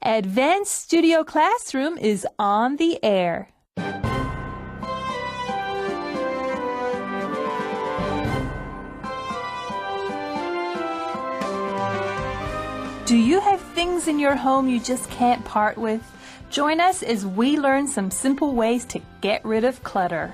Advanced Studio Classroom is on the air. Do you have things in your home you just can't part with? Join us as we learn some simple ways to get rid of clutter.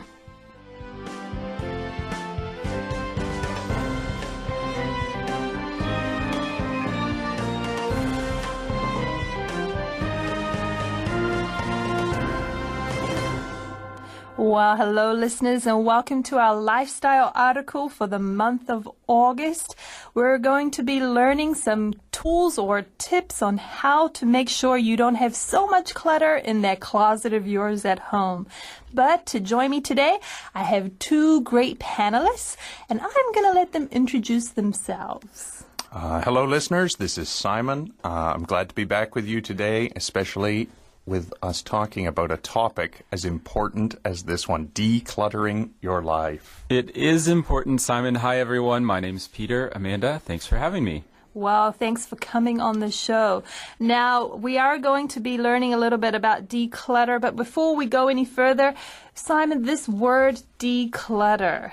Well, hello listeners, and welcome to our lifestyle article for the month of August. We're going to be learning some tools or tips on how to make sure you don't have so much clutter in that closet of yours at home. But to join me today, I have two great panelists, and I'm going to let them introduce themselves. Hello listeners, this is Simon. I'm glad to be back with you today, especially with us talking about a topic as important as this one, decluttering your life. It is important, Simon. Hi, everyone. My name's Peter. Amanda, thanks for having me. Well, thanks for coming on the show. Now, we are going to be learning a little bit about declutter, but before we go any further, Simon, this word declutter.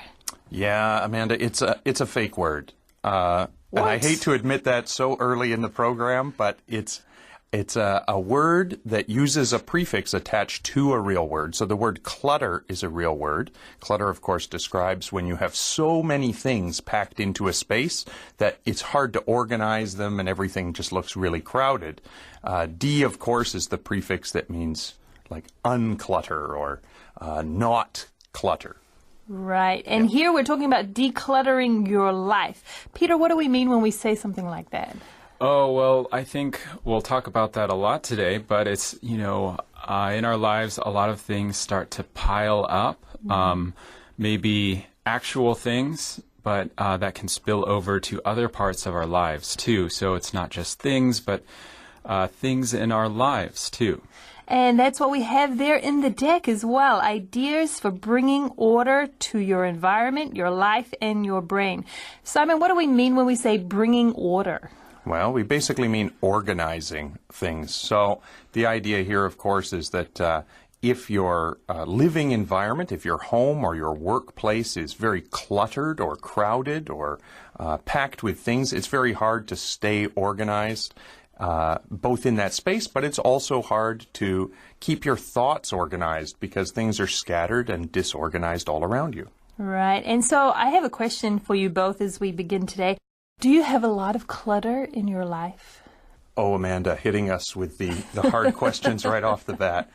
Yeah, Amanda, it's a fake word. And I hate to admit that so early in the program, but it's a word that uses a prefix attached to a real word. So the word clutter is a real word. Clutter, of course, describes when you have so many things packed into a space that it's hard to organize them and everything just looks really crowded. D, of course, is the prefix that means like unclutter or not clutter. Right. And here we're talking about decluttering your life. Peter, what do we mean when we say something like that? Oh, well, I think we'll talk about that a lot today, but it's, in our lives, a lot of things start to pile up, maybe actual things, but that can spill over to other parts of our lives, too. So it's not just things, but things in our lives, too. And that's what we have there in the deck as well. Ideas for bringing order to your environment, your life, and your brain. Simon, what do we mean when we say bringing order? Well, we basically mean organizing things. So the idea here, of course, is that if your living environment, if your home or your workplace is very cluttered or crowded or packed with things, it's very hard to stay organized, both in that space, but it's also hard to keep your thoughts organized because things are scattered and disorganized all around you. Right. And so I have a question for you both as we begin today. Do you have a lot of clutter in your life? Oh, Amanda, hitting us with the hard questions right off the bat.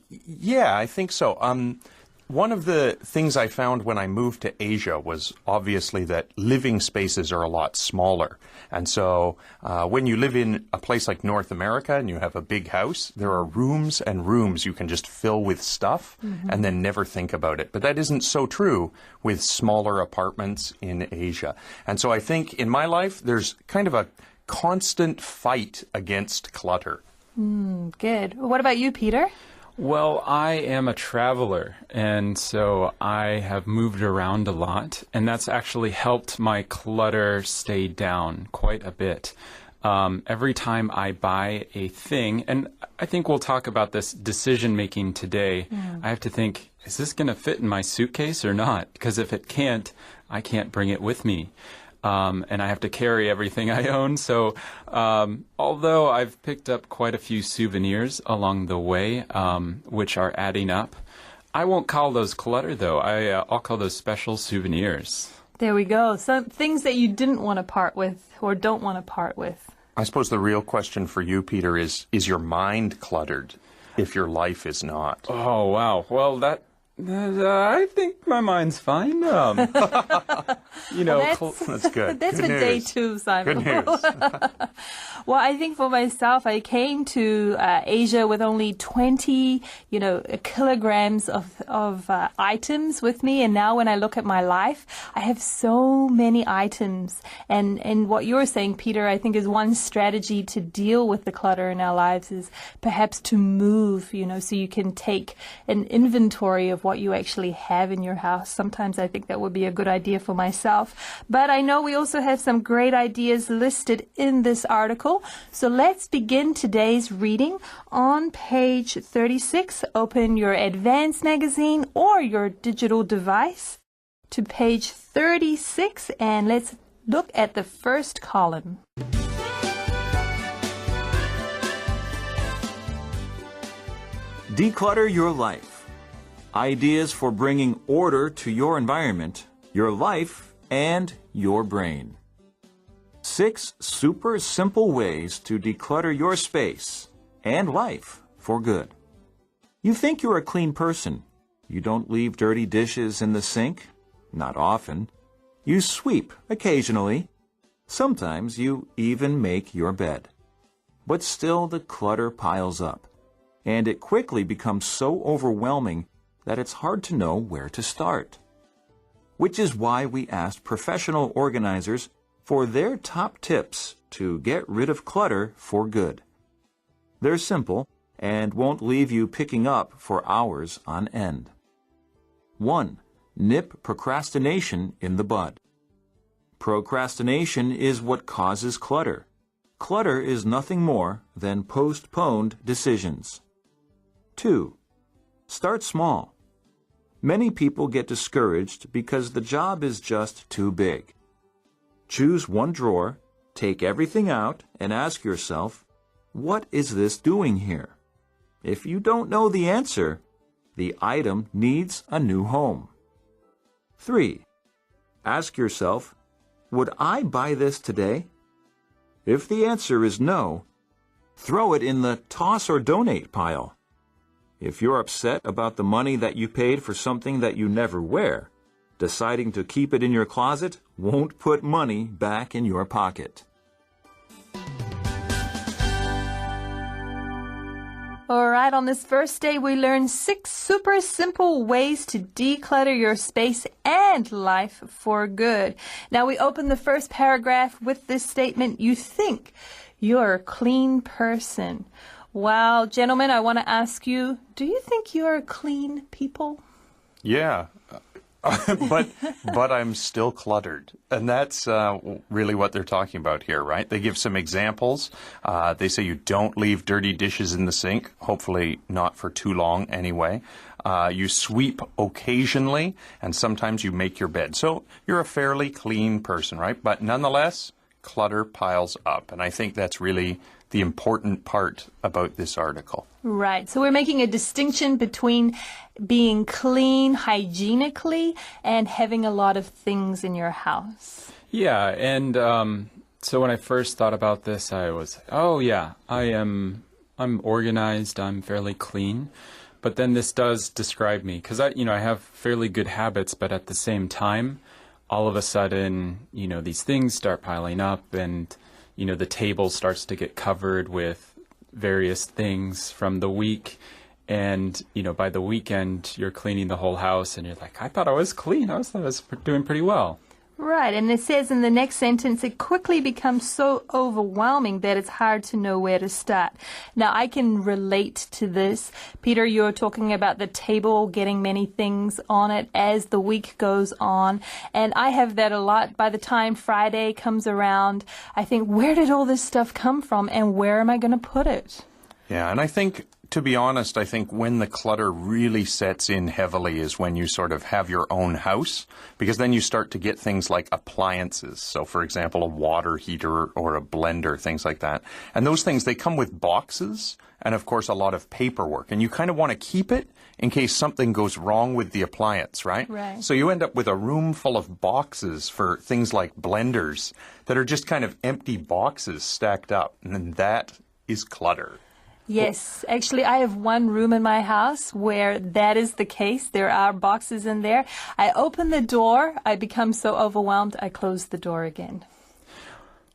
Yeah, I think so. One of the things I found when I moved to Asia was obviously that living spaces are a lot smaller. And so when you live in a place like North America and you have a big house, there are rooms and rooms you can just fill with stuff and then never think about it. But that isn't so true with smaller apartments in Asia. And so I think in my life, there's kind of a constant fight against clutter. Good. What about you, Peter? Well, I am a traveler, and so I have moved around a lot, and that's actually helped my clutter stay down quite a bit. Every time I buy a thing, and I think we'll talk about this decision-making today, I have to think, is this going to fit in my suitcase or not? Because if it can't, I can't bring it with me. And I have to carry everything I own. So although I've picked up quite a few souvenirs along the way, which are adding up, I won't call those clutter, though. I'll call those special souvenirs. There we go. Some things that you didn't want to part with or don't want to part with. I suppose the real question for you, Peter, is your mind cluttered if your life is not? Oh, wow. Well, I think my mind's fine. Well, that's good. That's good for news. day 2, Simon. Good news. Well, I think for myself, I came to Asia with only 20, kilograms of items with me. And now when I look at my life, I have so many items. And what you're saying, Peter, I think is one strategy to deal with the clutter in our lives is perhaps to move, so you can take an inventory of what you actually have in your house. Sometimes I think that would be a good idea for myself. But I know we also have some great ideas listed in this article. So let's begin today's reading on page 36. Open your Advanced magazine or your digital device to page 36 and let's look at the first column. Declutter your life. Ideas for bringing order to your environment, your life, and your brain. 6 super simple ways to declutter your space and life for good. You think you're a clean person. You don't leave dirty dishes in the sink. Not often. You sweep occasionally. Sometimes you even make your bed. But still the clutter piles up, and it quickly becomes so overwhelming that it's hard to know where to start. Which is why we asked professional organizers for their top tips to get rid of clutter for good. They're simple and won't leave you picking up for hours on end. 1. Nip procrastination in the bud. Procrastination is what causes clutter. Clutter is nothing more than postponed decisions. 2. Start small. Many people get discouraged because the job is just too big. Choose one drawer, take everything out, and ask yourself, what is this doing here? If you don't know the answer, the item needs a new home. 3. Ask yourself, would I buy this today? If the answer is no, throw it in the toss or donate pile. If you're upset about the money that you paid for something that you never wear, deciding to keep it in your closet won't put money back in your pocket. All right, on this first day, we learned 6 super simple ways to declutter your space and life for good. Now, we open the first paragraph with this statement, you think you're a clean person. Well, gentlemen, I want to ask you, do you think you're clean people? Yeah, but I'm still cluttered. And that's really what they're talking about here, right? They give some examples. They say you don't leave dirty dishes in the sink, hopefully not for too long anyway. You sweep occasionally, and sometimes you make your bed. So you're a fairly clean person, right? But nonetheless, clutter piles up. And I think that's really the important part about this article. Right. So we're making a distinction between being clean hygienically and having a lot of things in your house. Yeah, and so when I first thought about this, I was, oh yeah, I'm organized, I'm fairly clean. But then this does describe me, because I have fairly good habits, but at the same time, all of a sudden, these things start piling up, and the table starts to get covered with various things from the week. And, by the weekend, you're cleaning the whole house and you're like, I thought I was clean. I thought I was doing pretty well. Right. And it says in the next sentence, it quickly becomes so overwhelming that it's hard to know where to start. Now, I can relate to this. Peter, you're talking about the table getting many things on it as the week goes on. And I have that a lot. By the time Friday comes around, I think, where did all this stuff come from and where am I going to put it? Yeah, and I think, to be honest, I think when the clutter really sets in heavily is when you sort of have your own house, because then you start to get things like appliances. So, for example, a water heater or a blender, things like that. And those things, they come with boxes and, of course, a lot of paperwork. And you kind of want to keep it in case something goes wrong with the appliance, right? Right. So you end up with a room full of boxes for things like blenders that are just kind of empty boxes stacked up. And then that is clutter. Yes, actually, I have one room in my house where that is the case. There are boxes in there. I open the door, I become so overwhelmed, I close the door again.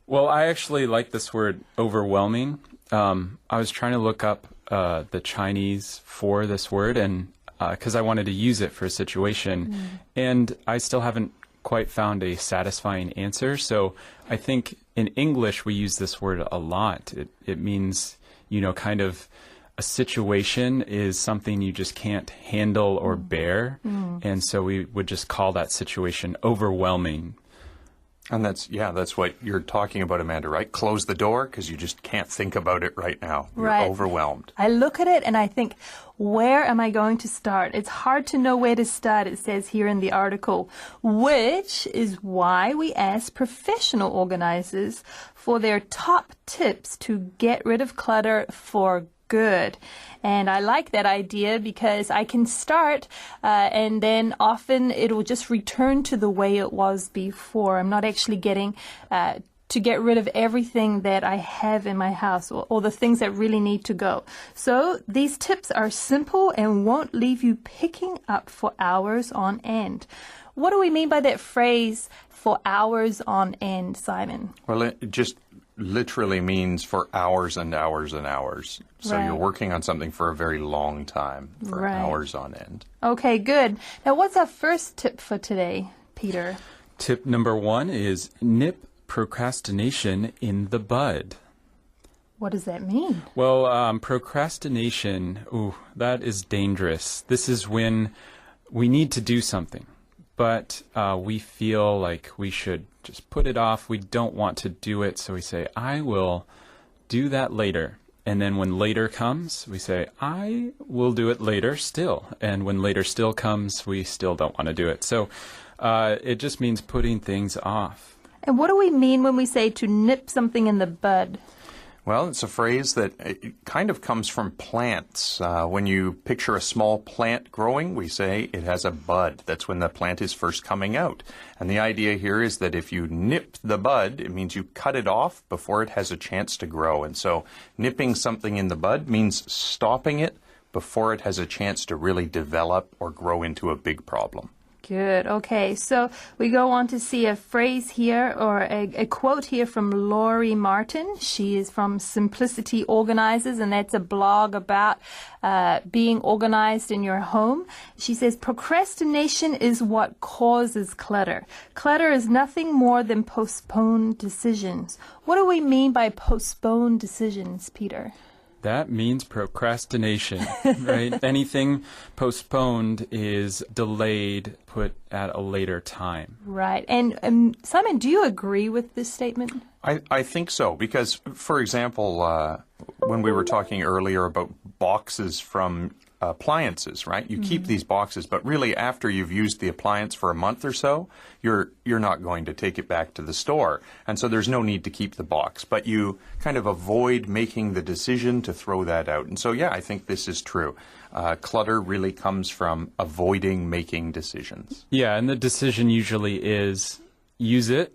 Well, I actually like this word overwhelming. I was trying to look up the Chinese for this word, and because I wanted to use it for a situation, and I still haven't quite found a satisfying answer. So I think in English we use this word a lot. It means kind of a situation is something you just can't handle or bear. And so we would just call that situation overwhelming. And that's what you're talking about, Amanda, right? Close the door because you just can't think about it right now. You're Right. overwhelmed. I look at it and I think, where am I going to start? It's hard to know where to start, it says here in the article, which is why we ask professional organizers for their top tips to get rid of clutter for good. And I like that idea because I can start and then often it will just return to the way it was before. I'm not actually getting to get rid of everything that I have in my house or the things that really need to go. So these tips are simple and won't leave you picking up for hours on end. What do we mean by that phrase, for hours on end, Simon? Well, it just literally means for hours and hours and hours. So Right. you're working on something for a very long time, for Right. hours on end. Okay, good. Now, what's our first tip for today, Peter? Tip number 1 is nip procrastination in the bud. What does that mean? Well, procrastination, that is dangerous. This is when we need to do something, but we feel like we should just put it off. We don't want to do it, so we say, I will do that later. And then when later comes, we say, I will do it later still. And when later still comes, we still don't want to do it. So it just means putting things off. And what do we mean when we say to nip something in the bud? Well, it's a phrase that it kind of comes from plants. When you picture a small plant growing, we say it has a bud. That's when the plant is first coming out. And the idea here is that if you nip the bud, it means you cut it off before it has a chance to grow. And so nipping something in the bud means stopping it before it has a chance to really develop or grow into a big problem. Good. Okay. So we go on to see a phrase here or a quote here from Laurie Martin. She is from Simplicity Organizers, and that's a blog about being organized in your home. She says, procrastination is what causes clutter. Clutter is nothing more than postponed decisions. What do we mean by postponed decisions, Peter? That means procrastination, right? Anything postponed is delayed, put at a later time. Right. And Simon, do you agree with this statement? I think so, because, for example, when we were talking earlier about boxes from appliances, right? You keep these boxes, but really after you've used the appliance for a month or so, you're not going to take it back to the store. And so there's no need to keep the box, but you kind of avoid making the decision to throw that out. And so, yeah, I think this is true. Clutter really comes from avoiding making decisions. Yeah, and the decision usually is use it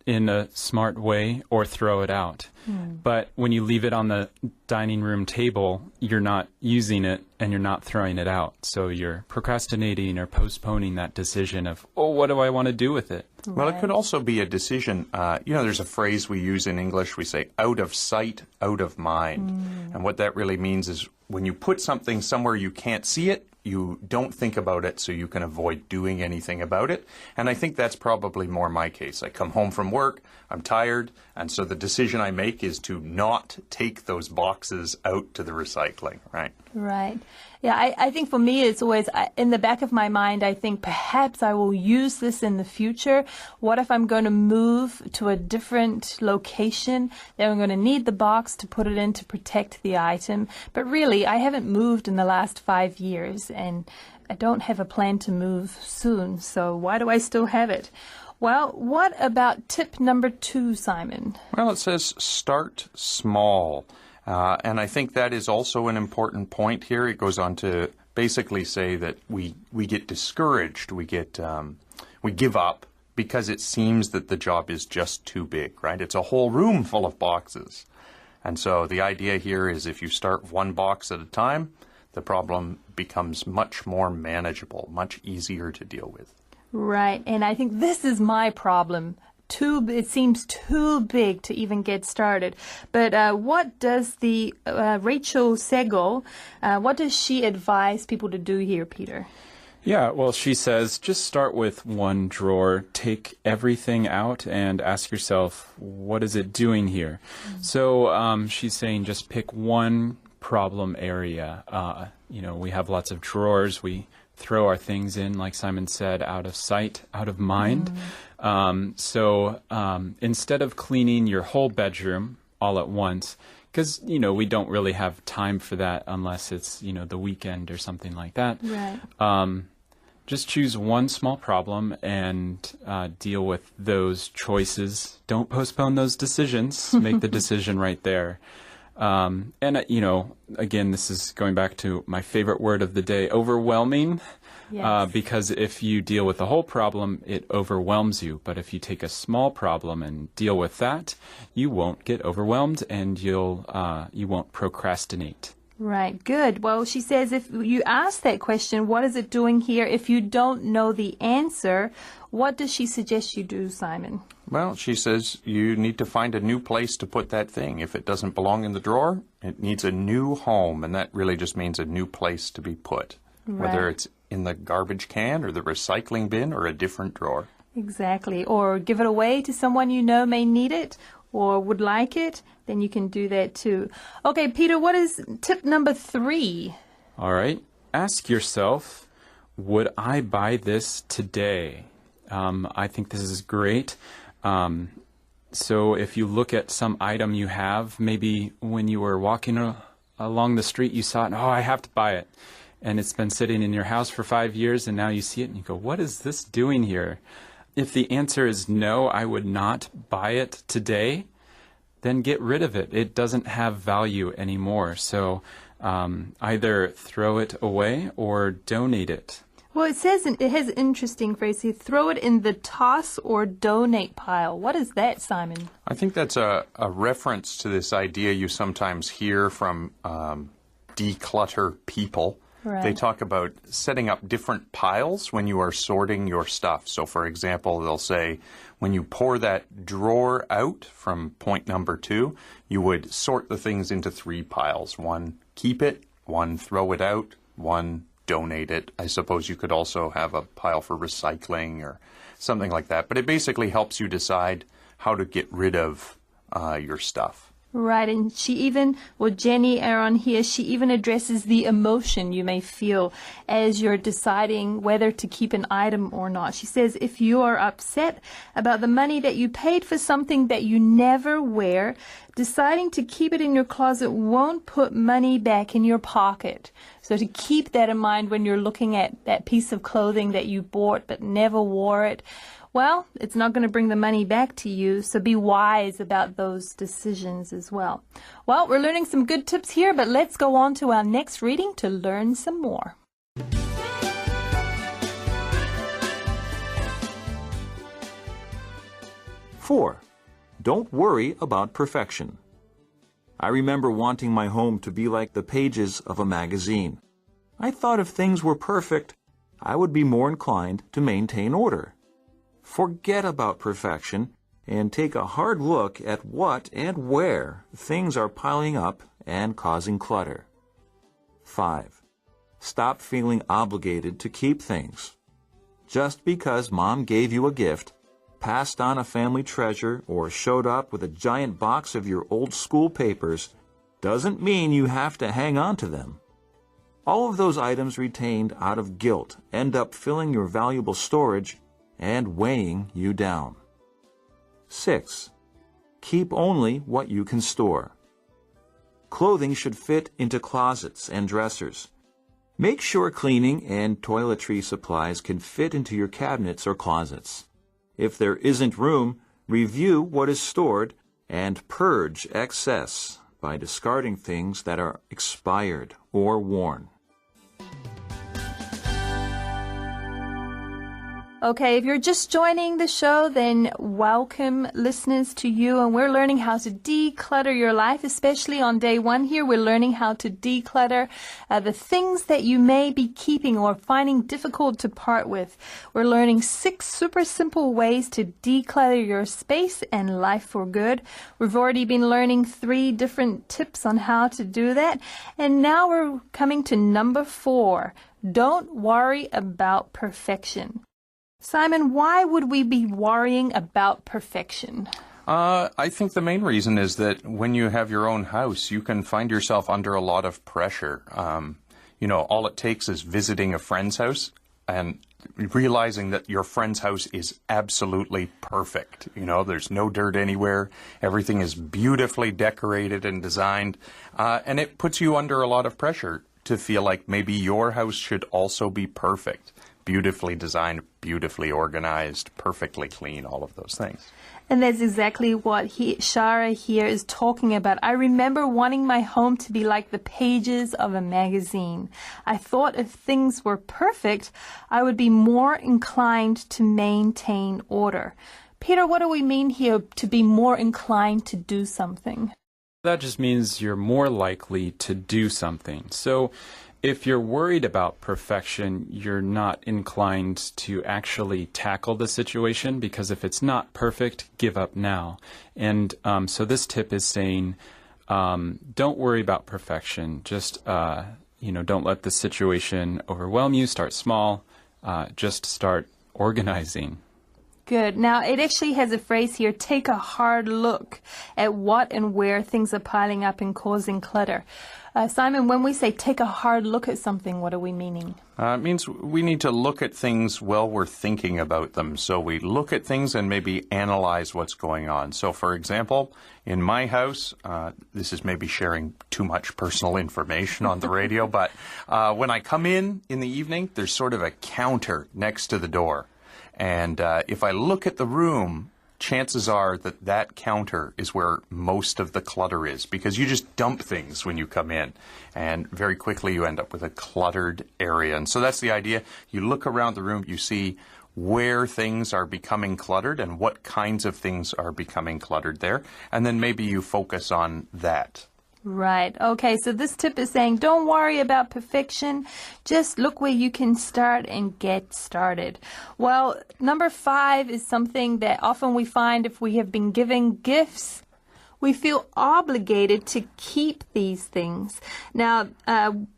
in a smart way or throw it out. But when you leave it on the dining room table, you're not using it and you're not throwing it out. So you're procrastinating or postponing that decision of, what do I want to do with it? Well, it could also be a decision. There's a phrase we use in English. We say, out of sight, out of mind. And what that really means is when you put something somewhere you can't see it, you don't think about it so you can avoid doing anything about it. And I think that's probably more my case. I come home from work, I'm tired, and so the decision I make is to not take those boxes out to the recycling, right? Right. Yeah, I think for me, it's always in the back of my mind, I think perhaps I will use this in the future. What if I'm going to move to a different location? Then I'm going to need the box to put it in to protect the item. But really, I haven't moved in the last 5 years, and I don't have a plan to move soon. So why do I still have it? Well, what about tip number 2, Simon? Well, it says start small. And I think that is also an important point here. It goes on to basically say that we get discouraged, we give up because it seems that the job is just too big, right? It's a whole room full of boxes. And so the idea here is if you start one box at a time, the problem becomes much more manageable, much easier to deal with. Right. And I think this is my problem. It seems too big to even get started. But what does the Rachel Segel, what does she advise people to do here, Peter? Yeah, well, she says just start with one drawer, take everything out, and ask yourself, what is it doing here? So she's saying just pick one problem area. We have lots of drawers. We throw our things in, like Simon said, out of sight, out of mind. So instead of cleaning your whole bedroom all at once, because, we don't really have time for that unless it's, the weekend or something like that. Right. Just choose one small problem and deal with those choices. Don't postpone those decisions. Make the decision right there. Again, this is going back to my favorite word of the day, overwhelming. Yes. Because if you deal with the whole problem, it overwhelms you. But if you take a small problem and deal with that, you won't get overwhelmed and you won't procrastinate. Right, good. Well, she says if you ask that question, what is it doing here? If you don't know the answer, what does she suggest you do, Simon? Well, she says you need to find a new place to put that thing. If it doesn't belong in the drawer, it needs a new home, and that really just means a new place to be put, whether it's in the garbage can or the recycling bin or a different drawer. Exactly. Or give it away to someone you know may need it or would like it, then you can do that too. Okay, Peter, what is tip number 3? All right. Ask yourself, would I buy this today? I think this is great. So if you look at some item you have, maybe when you were walking along the street, you saw it, I have to buy it. And it's been sitting in your house for 5 years, and now you see it and you go, what is this doing here? If the answer is no, I would not buy it today, then get rid of it. It doesn't have value anymore. So either throw it away or donate it. Well, it has an interesting phrase here, throw it in the toss or donate pile. What is that, Simon? I think that's a reference to this idea you sometimes hear from declutter people. Right. They talk about setting up different piles when you are sorting your stuff. So, for example, they'll say when you pour that drawer out from point number 2, you would sort the things into 3 piles. 1, keep it. 1, throw it out. 1, donate it. I suppose you could also have a pile for recycling or something like that. But it basically helps you decide how to get rid of your stuff. Right, and Jenny Aaron here, she even addresses the emotion you may feel as you're deciding whether to keep an item or not. She says if you are upset about the money that you paid for something that you never wear, deciding to keep it in your closet won't put money back in your pocket. So to keep that in mind when you're looking at that piece of clothing that you bought but never wore it, well, it's not going to bring the money back to you, so be wise about those decisions as well. Well, we're learning some good tips here, but let's go on to our next reading to learn some more. Four, don't worry about perfection. I remember wanting my home to be like the pages of a magazine. I thought if things were perfect, I would be more inclined to maintain order. Forget about perfection and take a hard look at what and where things are piling up and causing clutter. 5. Stop feeling obligated to keep things. Just because Mom gave you a gift, passed on a family treasure, or showed up with a giant box of your old school papers doesn't mean you have to hang on to them. All of those items retained out of guilt end up filling your valuable storage and weighing you down. 6. Keep only what you can store. Clothing should fit into closets and dressers. Make sure cleaning and toiletry supplies can fit into your cabinets or closets. If there isn't room, review what is stored and purge excess by discarding things that are expired or worn. Okay, if you're just joining the show, then welcome listeners to you, and we're learning how to declutter your life, especially on day 1 here. We're learning how to declutter the things that you may be keeping or finding difficult to part with. We're learning 6 super simple ways to declutter your space and life for good. We've already been learning 3 different tips on how to do that, and now we're coming to number 4. Don't worry about perfection. Simon, why would we be worrying about perfection? I think the main reason is that when you have your own house, you can find yourself under a lot of pressure. All it takes is visiting a friend's house and realizing that your friend's house is absolutely perfect. There's no dirt anywhere. Everything is beautifully decorated and designed. And it puts you under a lot of pressure to feel like maybe your house should also be perfect. Beautifully designed, beautifully organized, perfectly clean, all of those things. And that's exactly what Shara here is talking about. I remember wanting my home to be like the pages of a magazine. I thought if things were perfect, I would be more inclined to maintain order. Peter, what do we mean here to be more inclined to do something? That just means you're more likely to do something. So if you're worried about perfection, you're not inclined to actually tackle the situation, because if it's not perfect, give up now. And so this tip is saying, don't worry about perfection. Just, don't let the situation overwhelm you. Start small. Just start organizing. Good. Now, it actually has a phrase here, take a hard look at what and where things are piling up and causing clutter. Simon, when we say take a hard look at something, what are we meaning? It means we need to look at things while we're thinking about them. So we look at things and maybe analyze what's going on. So, for example, in my house, this is maybe sharing too much personal information on the radio, but when I come in the evening, there's sort of a counter next to the door. And if I look at the room, chances are that counter is where most of the clutter is, because you just dump things when you come in, and very quickly you end up with a cluttered area. And so that's the idea. You look around the room, you see where things are becoming cluttered and what kinds of things are becoming cluttered there, and then maybe you focus on that. Right. Okay, so this tip is saying don't worry about perfection. Just look where you can start and get started. Well, number 5 is something that often we find if we have been given gifts, we feel obligated to keep these things. Now,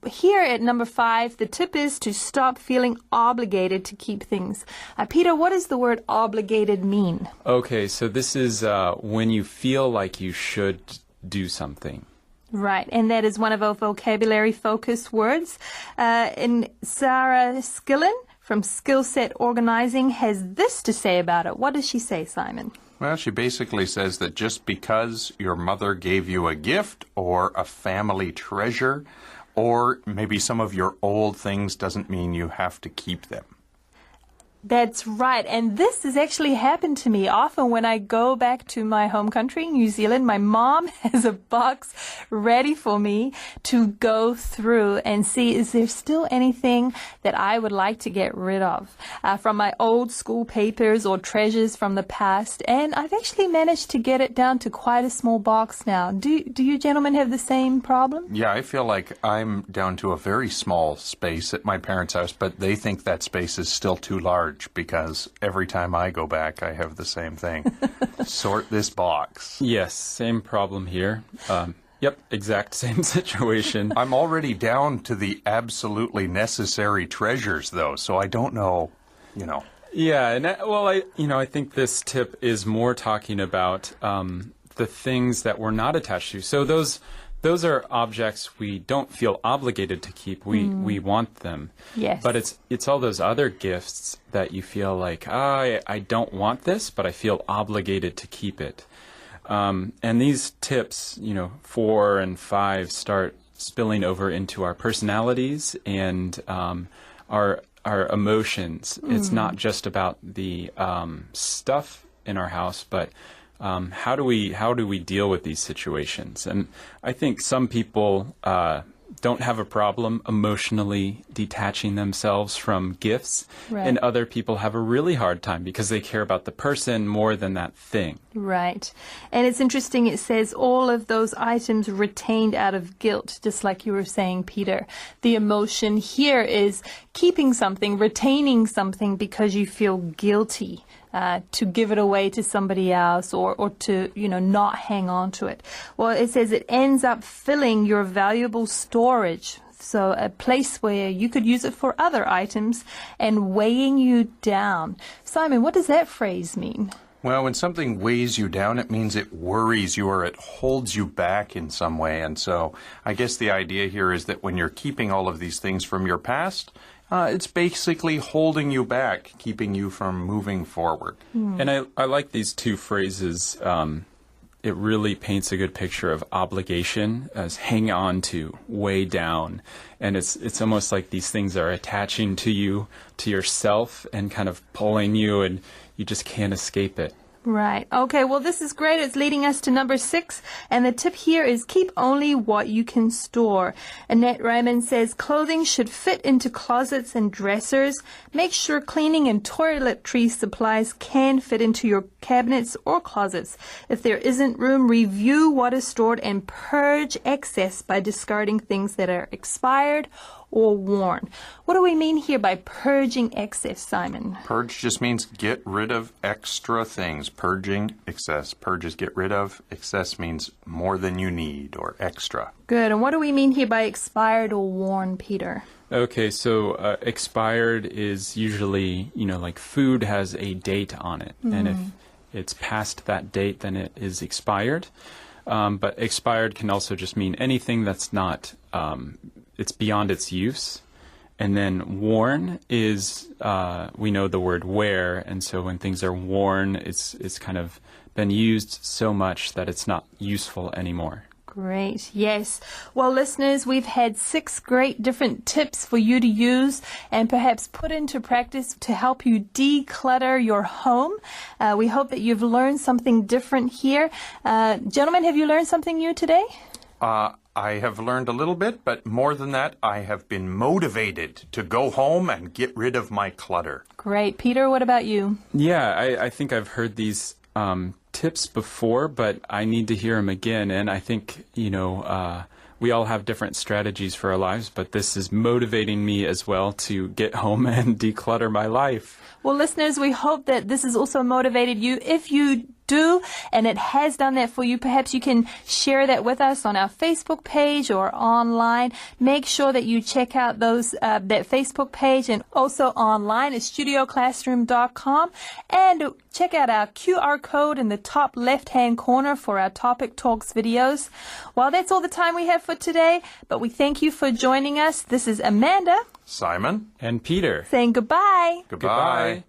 here at number 5, the tip is to stop feeling obligated to keep things. Peter, what does the word obligated mean? Okay, so this is when you feel like you should do something. Right, and that is one of our vocabulary-focused words. And Sarah Skillen from Skillset Organizing has this to say about it. What does she say, Simon? Well, she basically says that just because your mother gave you a gift or a family treasure or maybe some of your old things doesn't mean you have to keep them. That's right. And this has actually happened to me. Often when I go back to my home country, New Zealand, my mom has a box ready for me to go through and see, is there still anything that I would like to get rid of from my old school papers or treasures from the past. And I've actually managed to get it down to quite a small box now. Do you gentlemen have the same problem? Yeah, I feel like I'm down to a very small space at my parents' house, but they think that space is still too large. Because every time I go back, I have the same thing. Sort this box. Yes, same problem here. Yep, exact same situation. I'm already down to the absolutely necessary treasures, though, so I don't know, Yeah, and I think this tip is more talking about the things that we're not attached to. So those are objects we don't feel obligated to keep. We want them. Yes. But it's all those other gifts that you feel like, I don't want this, but I feel obligated to keep it. And these tips, 4 and 5, start spilling over into our personalities and our emotions. It's not just about the stuff in our house, but how do we deal with these situations? And I think some people don't have a problem emotionally detaching themselves from gifts, right. And other people have a really hard time because they care about the person more than that thing. Right. And it's interesting, it says all of those items retained out of guilt, just like you were saying, Peter. The emotion here is keeping something, retaining something because you feel guilty. To give it away to somebody else or to, not hang on to it. Well, it says it ends up filling your valuable storage. So a place where you could use it for other items and weighing you down. Simon, what does that phrase mean? Well, when something weighs you down, it means it worries you or it holds you back in some way. And so I guess the idea here is that when you're keeping all of these things from your past, it's basically holding you back, keeping you from moving forward. And I like these two phrases. It really paints a good picture of obligation as hang on to, weigh down. And it's almost like these things are attaching to you, to yourself, and kind of pulling you, and you just can't escape it. Right. Okay, well, this is great. It's leading us to number 6. And the tip here is keep only what you can store. Annette Ryman says clothing should fit into closets and dressers. Make sure cleaning and toiletry supplies can fit into your cabinets or closets. If there isn't room, review what is stored and purge excess by discarding things that are expired or worn. What do we mean here by purging excess, Simon? Purge just means get rid of extra things. Purging, excess. Purge is get rid of. Excess means more than you need or extra. Good. And what do we mean here by expired or worn, Peter? Okay, so expired is usually, like food has a date on it. And if it's past that date, then it is expired. But expired can also just mean anything that's not, it's beyond its use. And then worn is, we know the word wear, and so when things are worn, it's kind of been used so much that it's not useful anymore. Great. Yes. Well, listeners, we've had 6 great different tips for you to use and perhaps put into practice to help you declutter your home. We hope that you've learned something different here. Gentlemen, have you learned something new today? I have learned a little bit, but more than that, I have been motivated to go home and get rid of my clutter. Great. Peter, what about you? Yeah, I think I've heard these tips before, but I need to hear them again. And I think, we all have different strategies for our lives, but this is motivating me as well to get home and declutter my life. Well, listeners, we hope that this has also motivated you. If you do, and it has done that for you, perhaps you can share that with us on our Facebook page or online. Make sure that you check out that Facebook page, and also online at studioclassroom.com, and check out our QR code in the top left-hand corner for our Topic Talks videos. Well, that's all the time we have for today, but we thank you for joining us. This is Amanda, Simon, and Peter, saying goodbye. Goodbye.